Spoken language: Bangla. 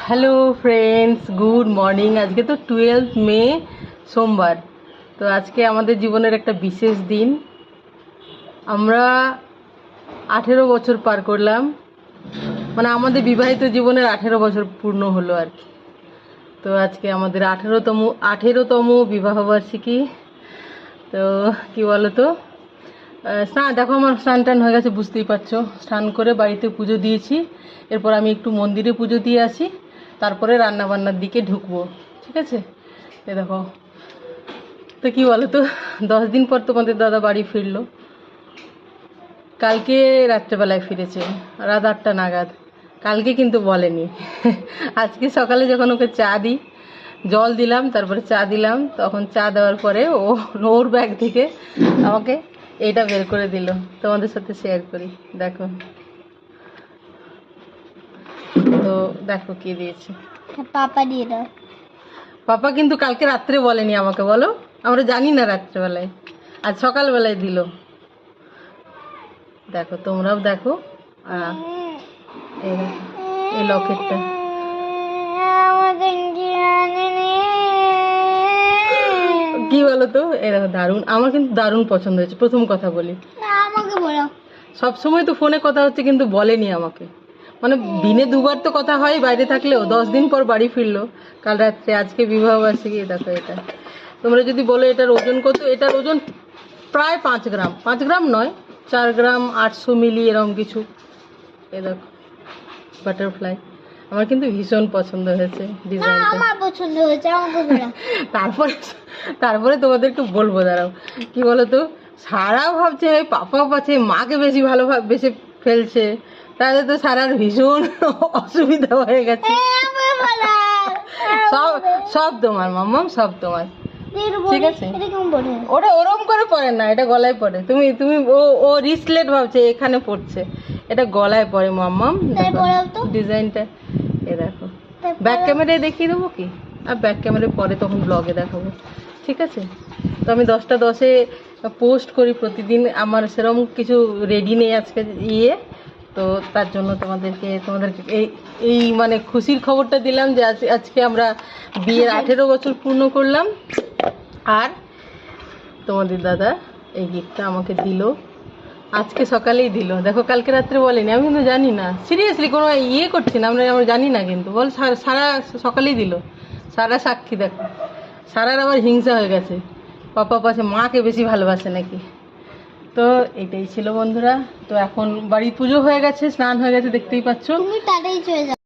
Hello friends, good morning. আজকে তো 12 মে, সোমবার। তো আজকে আমাদের জীবনের একটা বিশেষ দিন। আমরা 18 বছর পার করলাম, মানে আমাদের বিবাহিত জীবনের 18 বছর পূর্ণ হলো আর কি। তো আজকে আমাদের 18তম বিবাহবার্ষিকী। তো কি বলো তো, স্নান, দেখো আমার স্নান টান হয়ে গেছে, বুঝতেই পারছো। স্নান করে বাড়িতে পুজো দিয়েছি। এরপর আমি একটু মন্দিরে পুজো দিয়ে আসি, তারপরে রান্না বান্নার দিকে ঢুকবো, ঠিক আছে? এ দেখো, তো কি বলো তো, 10 দিন পর তোমাদের দাদা বাড়ি ফিরলো। কালকে রাত্রেবেলায় ফিরেছে, রাত 8টা নাগাদ। কালকে কিন্তু বলেনি। আজকে সকালে যখন ওকে চা দিই, জল দিলাম, তারপরে চা দিলাম, তখন চা দেওয়ার পরে ওর ব্যাগ থেকে আমাকে এইটা বের করে দিল। তোমাদের সাথে শেয়ার করি, দেখো। তো দেখো কি দিয়েছে। পাপা দিয়ে দাও। পাপা কিন্তু কালকে রাত্রে বলেনি আমাকে, বলো, আমরা জানি না রাত্রেবেলায়, আজ সকালবেলায় দিল। দেখো, তোমরাও দেখো। এই লকেটটা কি বলো তো, এরকম দারুণ, আমার কিন্তু দারুণ পছন্দ হয়েছে। প্রথম কথা বলি, আমাকে বলো। সবসময় তো ফোনে কথা হচ্ছে, কিন্তু বলেনি আমাকে। মানে দিনে দুবার তো কথা হয় বাইরে থাকলেও, 10 দিন পর বাড়ি ফিরলো কাল রাত্রে। আজকে বিবাহবার্ষিকী। দেখো এটা, তোমরা যদি বলো এটার ওজন কত, এটার ওজন প্রায় 5 গ্রাম। 5 গ্রাম নয়, 4 গ্রাম 800 মিলি এরকম কিছু। এ দেখো, বাটারফ্লাই। আমার কিন্তু ভীষণ পছন্দ হয়েছে ডিজাইনটা। আমার পছন্দ হয়েছে, আমাকে বলো। তারপরে তারপরে তোমাদেরকে বলবো, দাঁড়াও। কি বলো তো, সারা ভাবছে পাপা পাচ্ছে মাকে বেশি বেশি ফেলছে, তাহলে তো সারার ভীষণ অসুবিধা হয়ে গেছে। সব সব তোমার মাম্মাম, সব তোমার, ঠিক আছে? ওটা ওরম করে পরে না, এটা গলায় পরে। তুমি তুমি ও রিসলেট ভাবছে এখানে পড়ছে, এটা গলায় পরে মাম্মাম। ডিজাইনটা এ দেখো, ব্যাক ক্যামেরায় দেখিয়ে দেবো কি, আর ব্যাক ক্যামেরায় পরে তখন ব্লগে দেখাবো, ঠিক আছে? তো আমি 10টা 10-এ পোস্ট করি প্রতিদিন। আমার সেরকম কিছু রেডি নেই আজকে তো তার জন্য তোমাদেরকে এই মানে খুশির খবরটা দিলাম যে আজকে আমরা বিয়ের 18 বছর পূর্ণ করলাম। আর তোমাদের দাদা এই গিফটটা আমাকে দিল, আজকে সকালেই দিল। দেখো, কালকে রাত্রে বলেনি, আমি কিন্তু জানি না, সিরিয়াসলি কোনো করছি না, আমরা জানি না, কিন্তু বল সারা সকালেই দিল। সারা সাক্ষী, দেখো, সারার আবার হিংসা হয়ে গেছে, পাপা পাশে মাকে বেশি ভালোবাসে নাকি। তো এটাই ছিল বন্ধুরা। তো এখন বাড়ি পুজো হয়ে গেছে, স্নান হয়ে গেছে, দেখতেই পাচ্ছ। তুমি তাড়াতাড়ি চলে যাও।